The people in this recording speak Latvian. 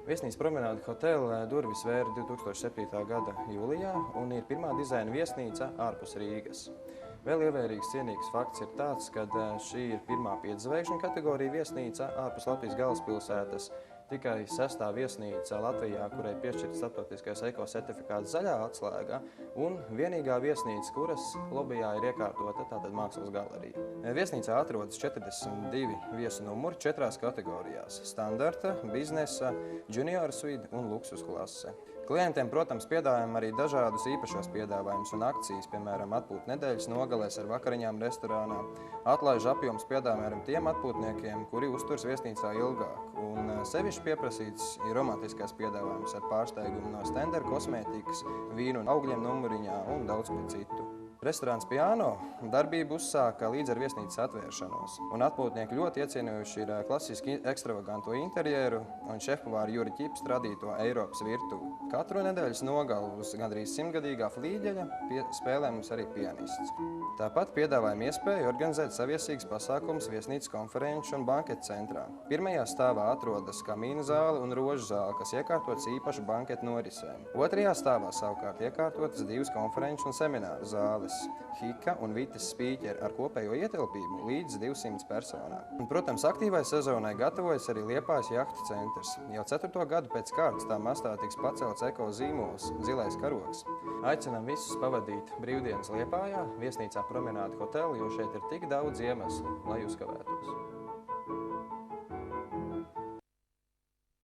Viesnīcas Promenāde hotela durvis vēra 2007. gada jūlijā un ir pirmā dizaina viesnīca ārpus Rīgas. Vēl ievērīgs cienīgs fakts ir tāds, ka šī ir pirmā piedzvaigžņu kategorija viesnīca ārpus Latvijas galvaspilsētas, tikai 6. viesnīca Latvijā, kurai piešķirta starptautiskais ekosertifikāts zaļā atslēga, un vienīgā viesnīca, kuras lobijā ir iekārtota tātad mākslas galerija. Viesnīcā atrodas 42 viesu numuri 4 kategorijās – standarta, biznesa, junior suite un luksus klase. Klientiem, protams, piedāvājam arī dažādus īpašos piedāvājumus un akcijas, piemēram, atpūta nedēļas nogalēs ar vakariņām restorānā, atlaižu apjoms piedāvājam tiem atpūtniekiem, kuri uzturs viesnīcā ilgāk. Un sevišķi pieprasīts ir romantiskās piedāvājums ar pārsteigumu no stendera, kosmētikas, vīnu un augļiem numuriņā un daudz ko citu. Restorāns Piano darbību uzsāka līdz ar viesnīcas atvēršanos, un atpūtnieki ļoti iecienījuši ir klasiski ekstravaganto interjeru un šefpavāra Juri Ķipsa radīto Eiropas virtuvi. Katru nedēļas nogalu uz gandrīz 100-gadīgā flīģeļa spēlē mums arī pianists. Tāpat piedāvājam iespēju organizēt saviesīgas pasākumus viesnīcas konferenču un banketu centrā. Pirmajā stāvā atrodas kamīna zāle un rožu zāle, kas iekārtotas īpašu banketu norisēm. Otrajā stāvā savukārt iekārtotas 2 konferenču un semināru zāles. Hika un Vitas spīķeri ar kopējo ietilpību līdz 200 personām. Un, protams, aktīvai sezonai gatavojas arī Liepājas jahtu centrs. Jau 4. gadu pēc kārtas tā mastā tiks pacelts eko zīmols Zilais karogs. Aicinām visus pavadīt brīvdienas Liepājā, viesnīcā Promenāde hotelu, jo šeit ir tik daudz iemeslu, lai uzkavētos.